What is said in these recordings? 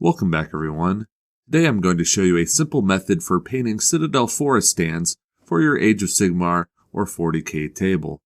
Welcome back, everyone. Today I'm going to show you a simple method for painting Citadel forest stands for your Age of Sigmar or 40k table.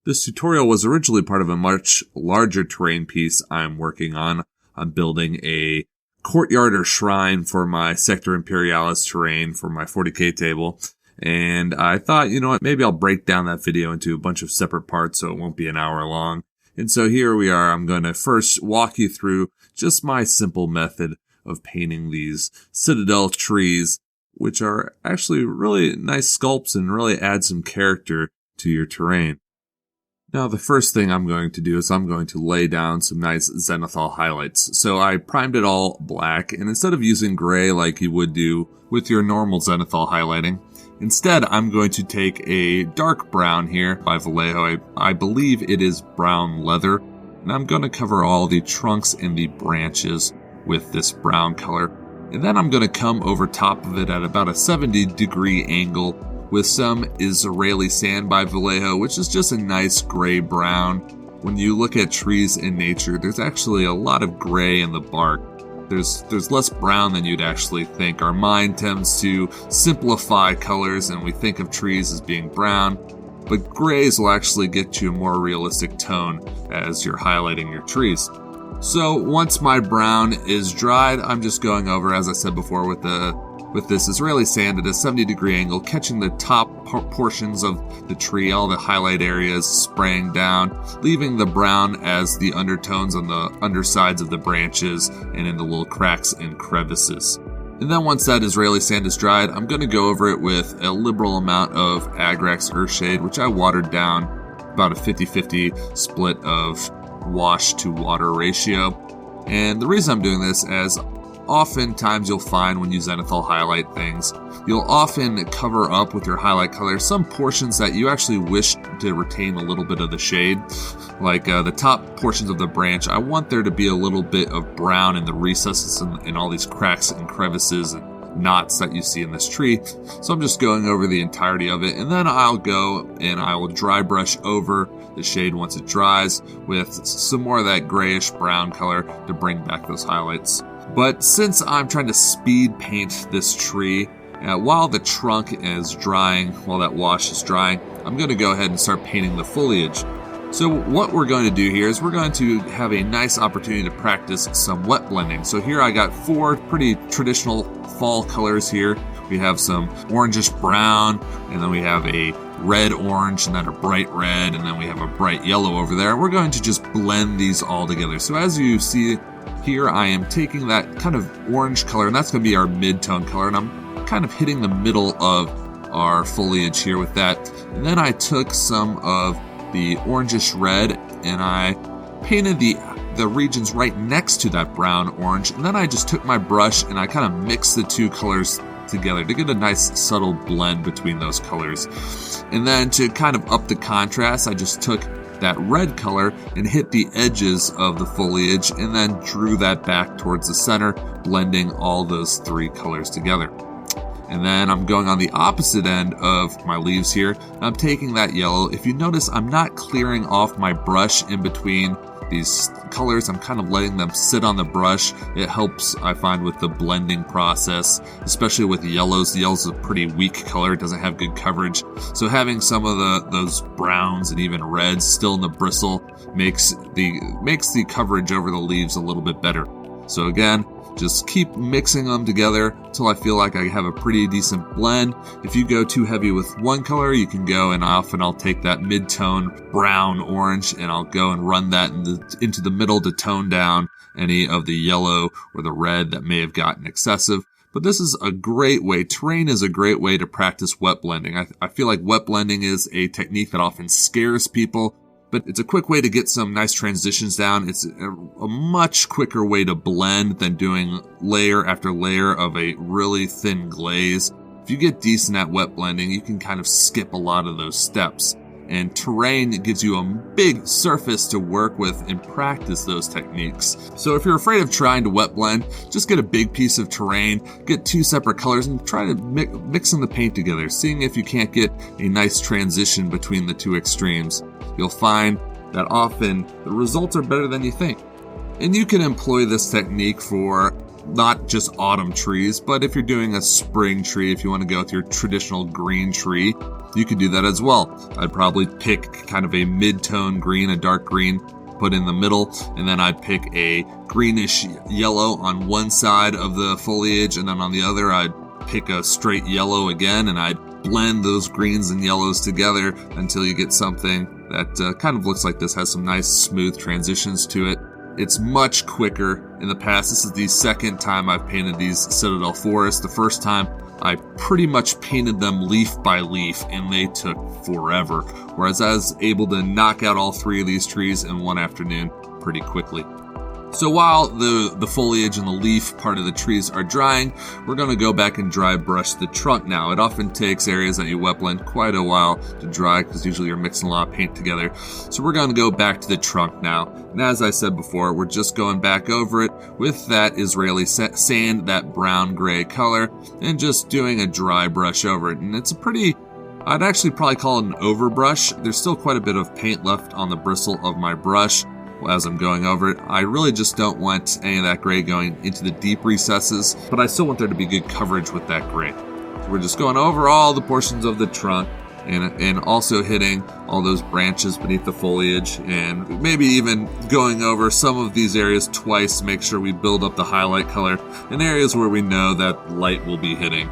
This tutorial was originally part of a much larger terrain piece I'm working on. I'm building a courtyard or shrine for my Sector Imperialis terrain for my 40k table. And I thought, you know what, maybe I'll break down that video into a bunch of separate parts so it won't be an hour long. And so here we are. I'm going to first walk you through just my simple method of painting these Citadel trees, which are actually really nice sculpts and really add some character to your terrain. Now, the first thing I'm going to do is I'm going to lay down some nice zenithal highlights. So I primed it all black, and instead of using gray like you would do with your normal zenithal highlighting, instead I'm going to take a dark brown here by Vallejo. I believe it is brown leather, and I'm going to cover all the trunks and the branches with this brown color. And then I'm going to come over top of it at about a 70-degree angle with some Israeli sand by Vallejo, which is just a nice gray brown. When you look at trees in nature, there's actually a lot of gray in the bark. There's less brown than you'd actually think. Our mind tends to simplify colors and we think of trees as being brown, but grays will actually get you a more realistic tone as you're highlighting your trees. So once my brown is dried, I'm just going over, as I said before, with this Israeli sand at a 70-degree angle, catching the top portions of the tree, all the highlight areas, spraying down, leaving the brown as the undertones on the undersides of the branches and in the little cracks and crevices. And then once that Israeli sand is dried, I'm going to go over it with a liberal amount of Agrax Earthshade, which I watered down, about a 50-50 split of wash to water ratio. And the reason I'm doing this is oftentimes you'll find when you zenithal highlight things, you'll often cover up with your highlight color some portions that you actually wish to retain a little bit of the shade. Like the top portions of the branch, I want there to be a little bit of brown in the recesses and all these cracks and crevices and knots that you see in this tree. So I'm just going over the entirety of it, and then I'll go and I will dry brush over the shade once it dries with some more of that grayish brown color to bring back those highlights. But since I'm trying to speed paint this tree, while the trunk is drying, while that wash is drying, I'm going to go ahead and start painting the foliage. So what we're going to do here is we're going to have a nice opportunity to practice some wet blending. So here I got 4 pretty traditional fall colors here. We have some orangish brown, and then we have a red orange, and then a bright red, and then we have a bright yellow over there. We're going to just blend these all together. So as you see here, I am taking that kind of orange color, and that's going to be our mid-tone color, and I'm kind of hitting the middle of our foliage here with that. And then I took some of the orangish red, and I painted the regions right next to that brown orange, and then I just took my brush and I kind of mixed the two colors together to get a nice subtle blend between those colors. And then to kind of up the contrast, I just took that red color and hit the edges of the foliage and then drew that back towards the center, blending all those 3 colors together. And then I'm going on the opposite end of my leaves here, and I'm taking that yellow. If you notice, I'm not clearing off my brush in between these colors. I'm kind of letting them sit on the brush. It helps, I find, with the blending process, especially with the yellows. The yellows is a pretty weak color. It doesn't have good coverage. So having some of those browns and even reds still in the bristle makes the coverage over the leaves a little bit better. So again, just keep mixing them together until I feel like I have a pretty decent blend. If you go too heavy with one color, you can go and often I'll take that mid-tone brown orange and I'll go and run that into the middle to tone down any of the yellow or the red that may have gotten excessive. But this is a great way, terrain is a great way to practice wet blending. I feel like wet blending is a technique that often scares people, but it's a quick way to get some nice transitions down. It's a much quicker way to blend than doing layer after layer of a really thin glaze. If you get decent at wet blending, you can kind of skip a lot of those steps. And terrain gives you a big surface to work with and practice those techniques. So if you're afraid of trying to wet blend, just get a big piece of terrain, get 2 separate colors, and try to mix the paint together, seeing if you can't get a nice transition between the 2 extremes. You'll find that often the results are better than you think. And you can employ this technique for not just autumn trees, but if you're doing a spring tree, if you want to go with your traditional green tree, you could do that as well. I'd probably pick kind of a mid-tone green, a dark green, put in the middle, and then I'd pick a greenish yellow on one side of the foliage, and then on the other I'd pick a straight yellow again, and I'd blend those greens and yellows together until you get something that kind of looks like this, has some nice smooth transitions to it. It's much quicker. In the past, this is the second time I've painted these Citadel forests. The first time I pretty much painted them leaf by leaf, and they took forever, whereas I was able to knock out all 3 of these trees in one afternoon pretty quickly. So while the foliage and the leaf part of the trees are drying, we're going to go back and dry brush the trunk now. It often takes areas that you wet blend quite a while to dry because usually you're mixing a lot of paint together. So we're going to go back to the trunk now. And as I said before, we're just going back over it with that Israeli sand, that brown gray color, and just doing a dry brush over it. And it's a pretty, I'd actually probably call it an overbrush. There's still quite a bit of paint left on the bristle of my brush as I'm going over it. I really just don't want any of that gray going into the deep recesses, but I still want there to be good coverage with that gray. So we're just going over all the portions of the trunk and also hitting all those branches beneath the foliage, and maybe even going over some of these areas twice to make sure we build up the highlight color in areas where we know that light will be hitting.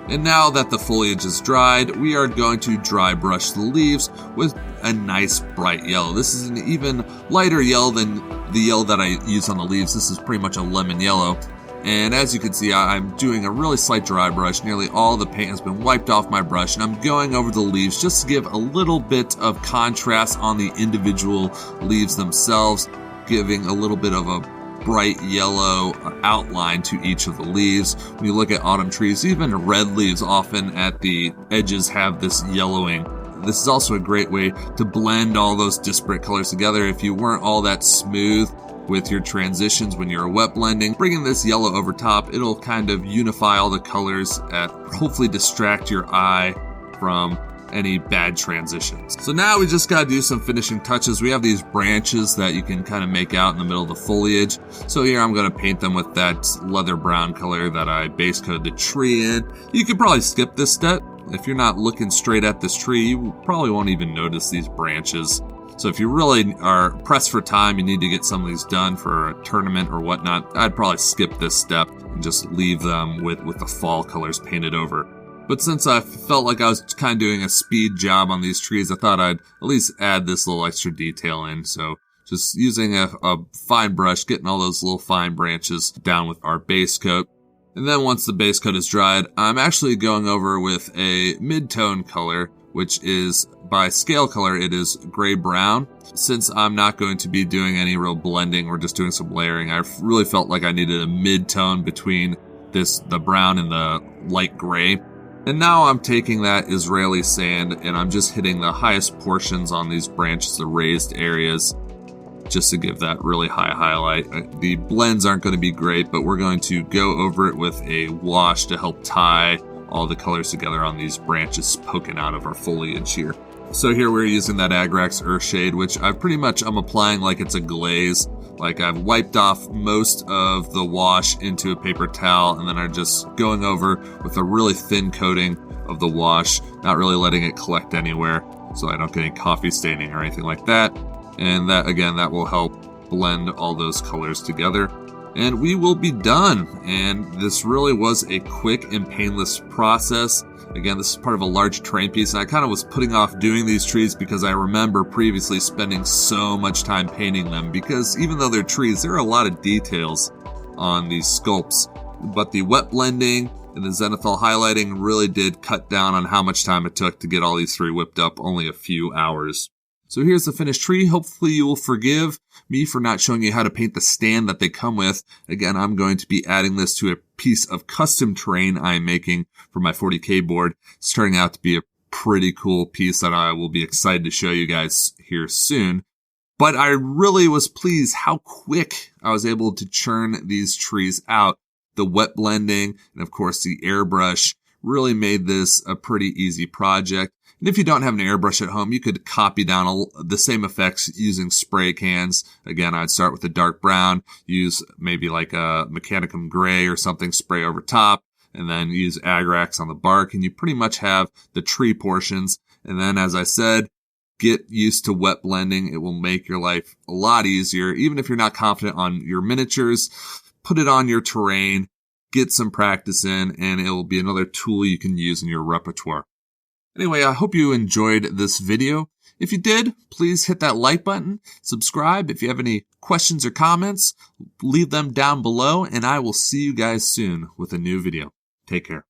And now that the foliage is dried, we are going to dry brush the leaves with a nice bright yellow. This is an even lighter yellow than the yellow that I use on the leaves. This is pretty much a lemon yellow. And as you can see, I'm doing a really slight dry brush. Nearly all the paint has been wiped off my brush, and I'm going over the leaves just to give a little bit of contrast on the individual leaves themselves, giving a little bit of a bright yellow outline to each of the leaves. When you look at autumn trees, even red leaves often at the edges have this yellowing. This is also a great way to blend all those disparate colors together. If you weren't all that smooth with your transitions when you're wet blending, bringing this yellow over top, it'll kind of unify all the colors and hopefully distract your eye from any bad transitions. So now we just gotta do some finishing touches. We have these branches that you can kind of make out in the middle of the foliage. So here I'm gonna paint them with that leather brown color that I base coated the tree in. You could probably skip this step. If you're not looking straight at this tree, you probably won't even notice these branches. So if you really are pressed for time, you need to get some of these done for a tournament or whatnot, I'd probably skip this step and just leave them with the fall colors painted over. But since I felt like I was kind of doing a speed job on these trees, I thought I'd at least add this little extra detail in. So just using a fine brush, getting all those little fine branches down with our base coat. And then once the base coat is dried, I'm actually going over with a mid-tone color, which is, by scale color, it is gray-brown. Since I'm not going to be doing any real blending, we're just doing some layering, I really felt like I needed a mid-tone between the brown and the light gray. And now I'm taking that Israeli sand and I'm just hitting the highest portions on these branches, the raised areas, just to give that really high highlight. The blends aren't going to be great, but we're going to go over it with a wash to help tie all the colors together on these branches poking out of our foliage here. So here we're using that Agrax Earthshade, which I'm applying like it's a glaze. Like I've wiped off most of the wash into a paper towel, and then I'm just going over with a really thin coating of the wash, not really letting it collect anywhere so I don't get any coffee staining or anything like that. And that, again, that will help blend all those colors together. And we will be done. And this really was a quick and painless process. Again, this is part of a large terrain piece, and I kind of was putting off doing these trees because I remember previously spending so much time painting them, because even though they're trees, there are a lot of details on these sculpts. But the wet blending and the zenithal highlighting really did cut down on how much time it took to get all these three whipped up, only a few hours. So here's the finished tree. Hopefully you will forgive me for not showing you how to paint the stand that they come with. Again, I'm going to be adding this to a piece of custom terrain I'm making for my 40K board. It's turning out to be a pretty cool piece that I will be excited to show you guys here soon. But I really was pleased how quick I was able to churn these trees out. The wet blending and, of course, the airbrush really made this a pretty easy project. And if you don't have an airbrush at home, you could copy down the same effects using spray cans. Again, I'd start with a dark brown, use maybe like a Mechanicum gray or something, spray over top, and then use Agrax on the bark, and you pretty much have the tree portions. And then, as I said, get used to wet blending. It will make your life a lot easier. Even if you're not confident on your miniatures, put it on your terrain, get some practice in, and it will be another tool you can use in your repertoire. Anyway, I hope you enjoyed this video. If you did, please hit that like button, subscribe. If you have any questions or comments, leave them down below, and I will see you guys soon with a new video. Take care.